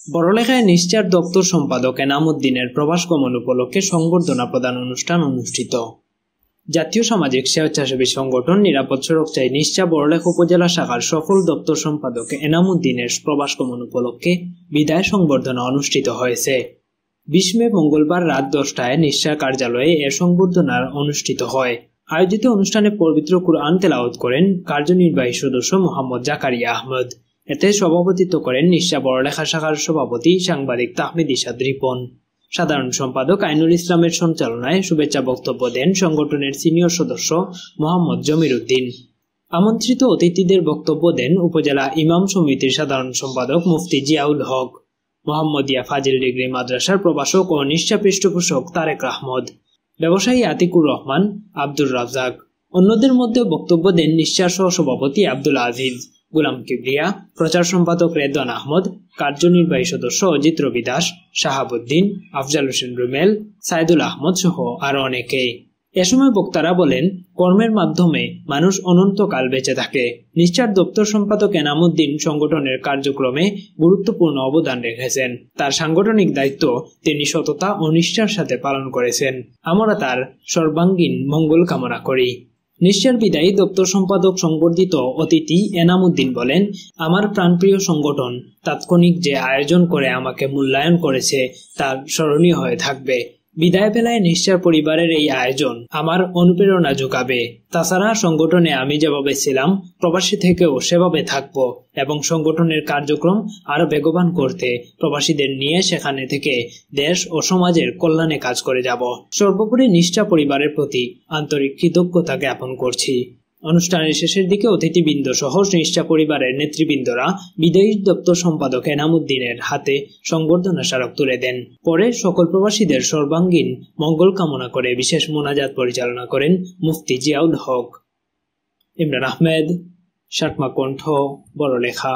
বড়লেখায় নিশ্চার দপ্তর সম্পাদক এনামুদ্দিনের প্রবাস গমন উপলক্ষে সংবর্ধনা প্রদান অনুষ্ঠান অনুষ্ঠিত। জাতীয় সামাজিক স্বেচ্ছাসেবী সংগঠন নিরাপদ সড়ক চাই নিশ্চা বড়লেখা উপজেলা শাখার সফল দপ্তর সম্পাদক এনামুদ্দিনের প্রবাস গমন উপলক্ষে বিদায় সংবর্ধনা অনুষ্ঠিত হয়েছে। 20 মে মঙ্গলবার রাত 10টায় নিশ্চার কার্যালয়ে এ সংবর্ধনা অনুষ্ঠিত হয়। আয়োজিত অনুষ্ঠানে পবিত্র কুরআন তেলাওয়াত করেন কার্যনির্বাহী সদস্য মোহাম্মদ জাকারিয়া আহমদ। এতে সভাপতিত্ব করেন নিশ্চা বড়লেখা শাখার সভাপতি সাংবাদিক তাহমিদ ইসাদ রিপন। সাধারণ সম্পাদক আইনুল ইসলামের সঞ্চালনায় শুভেচ্ছা বক্তব্য দেন সংগঠনের সিনিয়র সদস্য মোহাম্মদ জমির উদ্দিন। আমন্ত্রিত অতিথিদের বক্তব্য দেন উপজেলা ইমাম সমিতির সাধারণ সম্পাদক মুফতি জিয়াউল হক, মোহাম্মদিয়া ফাজিল ডিগ্রি মাদ্রাসার প্রভাষক ও নিশ্চা পৃষ্ঠপোষক তারেক আহমদ, ব্যবসায়ী আতিকুর রহমান, আব্দুর রাজ্জাক। অন্যদের মধ্যে বক্তব্য দেন নিশ্চার সহসভাপতি আব্দুল আজিজ, গুলাম কিবরিয়া, প্রচার সম্পাদক রেদওয়ান আহমদ, কার্যনির্বাহী সদস্য অজিত রবি দাস, শাহাবুদ্দিন, আফজাল হোসেন রুমেল, সাইদুল আহমদ সহ আরো অনেকে। এ সময় বক্তারা বলেন, কর্মের মাধ্যমে মানুষ অনন্তকাল বেঁচে থাকে। নিশ্চার দপ্তর সম্পাদক এনামুদ্দিন সংগঠনের কার্যক্রমে গুরুত্বপূর্ণ অবদান রেখেছেন। তার সাংগঠনিক দায়িত্ব তিনি সততা ও নিষ্ঠার সাথে পালন করেছেন। আমরা তার সর্বাঙ্গীন মঙ্গল কামনা করি। নিশ্চার বিদায়ী দপ্তর সম্পাদক সংবর্ধিত অতিথি এনামুদ্দিন বলেন, আমার প্রাণপ্রিয় সংগঠন তাৎক্ষণিক যে আয়োজন করে আমাকে মূল্যায়ন করেছে তা স্মরণীয় হয়ে থাকবে। বিদায় বেলায় নিশ্চার পরিবারের এই আয়োজন আমার অনুপ্রেরণা যোগাবে। তাছাড়া সংগঠনে আমি যেভাবে ছিলাম প্রবাসী থেকেও সেভাবে থাকব এবং সংগঠনের কার্যক্রম আরো বেগবান করতে প্রবাসীদের নিয়ে সেখানে থেকে দেশ ও সমাজের কল্যাণে কাজ করে যাব। সর্বোপরি নিশ্চা পরিবারের প্রতি আন্তরিক কৃতজ্ঞতা জ্ঞাপন করছি। অনুষ্ঠানের শেষের দিকে অতিথিবৃন্দ সহ নিশ্চা পরিবারের নেতৃবৃন্দরা বিদায়ী দপ্তর সম্পাদক এনামুদ্দিনের হাতে সংবর্ধনা স্মারক তুলে দেন। পরে সকল প্রবাসীদের সর্বাঙ্গীন মঙ্গল কামনা করে বিশেষ মোনাজাত পরিচালনা করেন মুফতি জিয়াউল হক। ইমরান আহমেদ, সাতমা কণ্ঠ, বড়লেখা।